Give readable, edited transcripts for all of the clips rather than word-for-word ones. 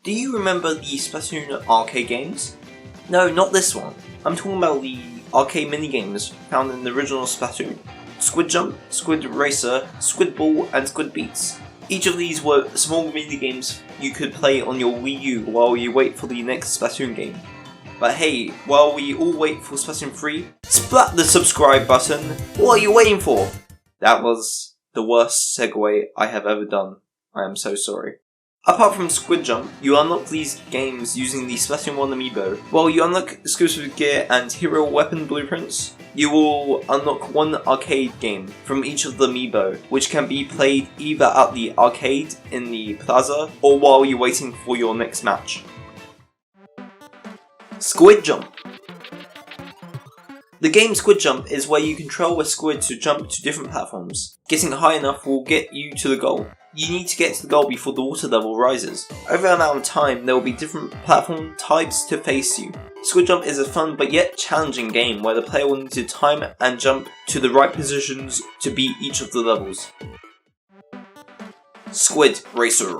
Do you remember the Splatoon arcade games? No, not this one. I'm talking about the arcade minigames found in the original Splatoon. Squid Jump, Squid Racer, Squid Ball and Squid Beatz. Each of these were small minigames you could play on your Wii U while you wait for the next Splatoon game. But hey, while we all wait for Splatoon 3, splat the subscribe button! What are you waiting for? That was the worst segue I have ever done. I am so sorry. Apart from Squid Jump, you unlock these games using the Splatoon 1 amiibo. While you unlock exclusive gear and hero weapon blueprints, you will unlock one arcade game from each of the amiibo, which can be played either at the arcade in the plaza or while you're waiting for your next match. Squid Jump. The game Squid Jump is where you control a squid to jump to different platforms. Getting high enough will get you to the goal. You need to get to the goal before the water level rises. Over an amount of time, there will be different platform types to face you. Squid Jump is a fun but yet challenging game where the player will need to time and jump to the right positions to beat each of the levels. Squid Racer.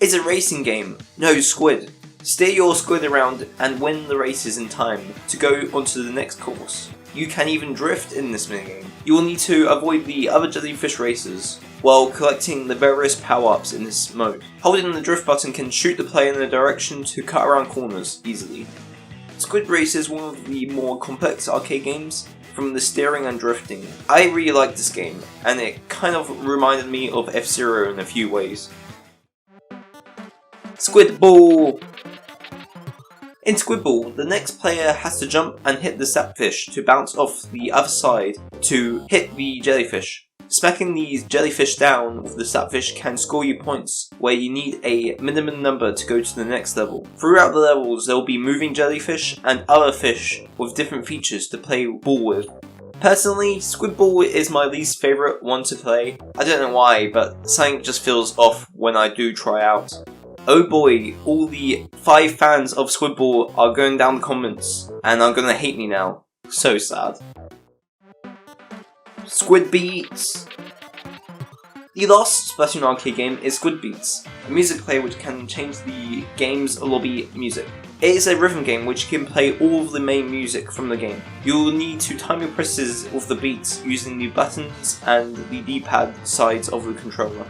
It's a racing game. No squid. Steer your squid around and win the races in time to go onto the next course. You can even drift in this minigame. You will need to avoid the other jellyfish racers while collecting the various power-ups in this mode. Holding the drift button can shoot the player in a direction to cut around corners easily. Squid Racer is one of the more complex arcade games from the steering and drifting. I really like this game, and it kind of reminded me of F-Zero in a few ways. Squid Ball. In Squid Ball, the next player has to jump and hit the sapfish to bounce off the other side to hit the jellyfish. Smacking these jellyfish down with the sapfish can score you points, where you need a minimum number to go to the next level. Throughout the levels, there will be moving jellyfish and other fish with different features to play ball with. Personally, Squid Ball is my least favourite one to play. I don't know why, but something just feels off when I do try out. Oh boy, all the 5 fans of Squid Ball are going down the comments and are gonna hate me now. So sad. Squid Beatz. The last Splatoon arcade game is Squid Beatz, a music player which can change the game's lobby music. It is a rhythm game which can play all of the main music from the game. You will need to time your presses with the beats using the buttons and the D-pad sides of the controller.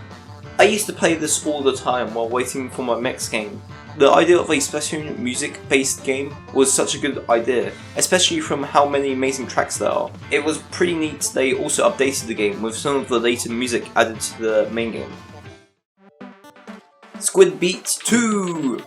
I used to play this all the time while waiting for my next game. The idea of a Splatoon music-based game was such a good idea, especially from how many amazing tracks there are. It was pretty neat they also updated the game with some of the later music added to the main game. Squid Beatz 2!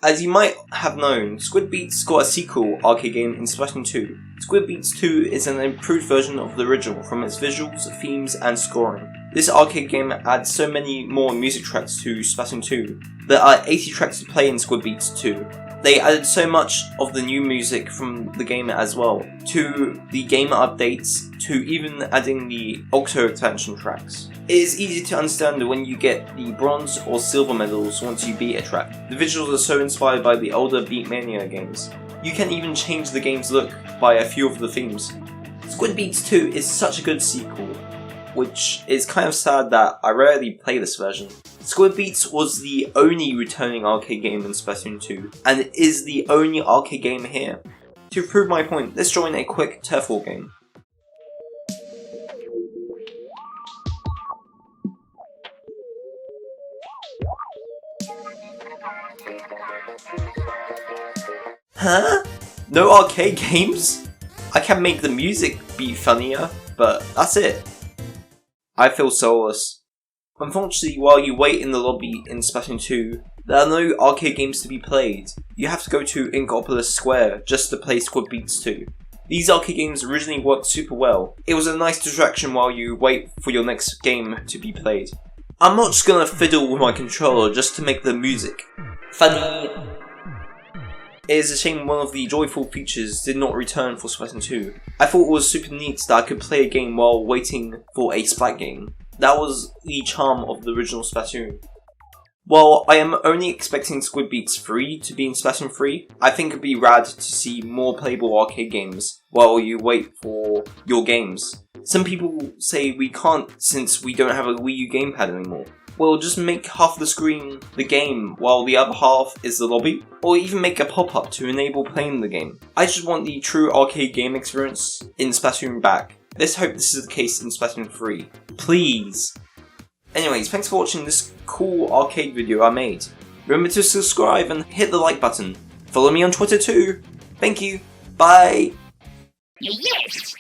As you might have known, Squid Beatz got a sequel arcade game in Splatoon 2. Squid Beatz 2 is an improved version of the original from its visuals, themes and scoring. This arcade game adds so many more music tracks to Splatoon 2. There are 80 tracks to play in Squid Beatz 2. They added so much of the new music from the game as well, to the game updates, to even adding the Octo expansion tracks. It is easy to understand when you get the bronze or silver medals once you beat a track. The visuals are so inspired by the older Beatmania games. You can even change the game's look by a few of the themes. Squid Beatz 2 is such a good sequel, which is kind of sad that I rarely play this version. Squid Beatz was the only returning arcade game in Splatoon 2, and it is the only arcade game here. To prove my point, let's join a quick turf war game. Huh? No arcade games? I can make the music be funnier, but that's it. I feel soulless. Unfortunately, while you wait in the lobby in Splatoon 2, there are no arcade games to be played. You have to go to Inkopolis Square just to play Squid Beatz 2. These arcade games originally worked super well. It was a nice distraction while you wait for your next game to be played. I'm not just gonna fiddle with my controller just to make the music funny. It is a shame one of the joyful features did not return for Splatoon 2. I thought it was super neat that I could play a game while waiting for a Splat game. That was the charm of the original Splatoon. While I am only expecting Squid Beatz 3 to be in Splatoon 3, I think it'd be rad to see more playable arcade games while you wait for your games. Some people say we can't since we don't have a Wii U gamepad anymore. Well, just make half the screen the game while the other half is the lobby, or even make a pop-up to enable playing the game. I just want the true arcade game experience in Splatoon back. Let's hope this is the case in Splatoon 3. Please! Anyways, thanks for watching this cool arcade video I made. Remember to subscribe and hit the like button. Follow me on Twitter too. Thank you. Bye! Yes!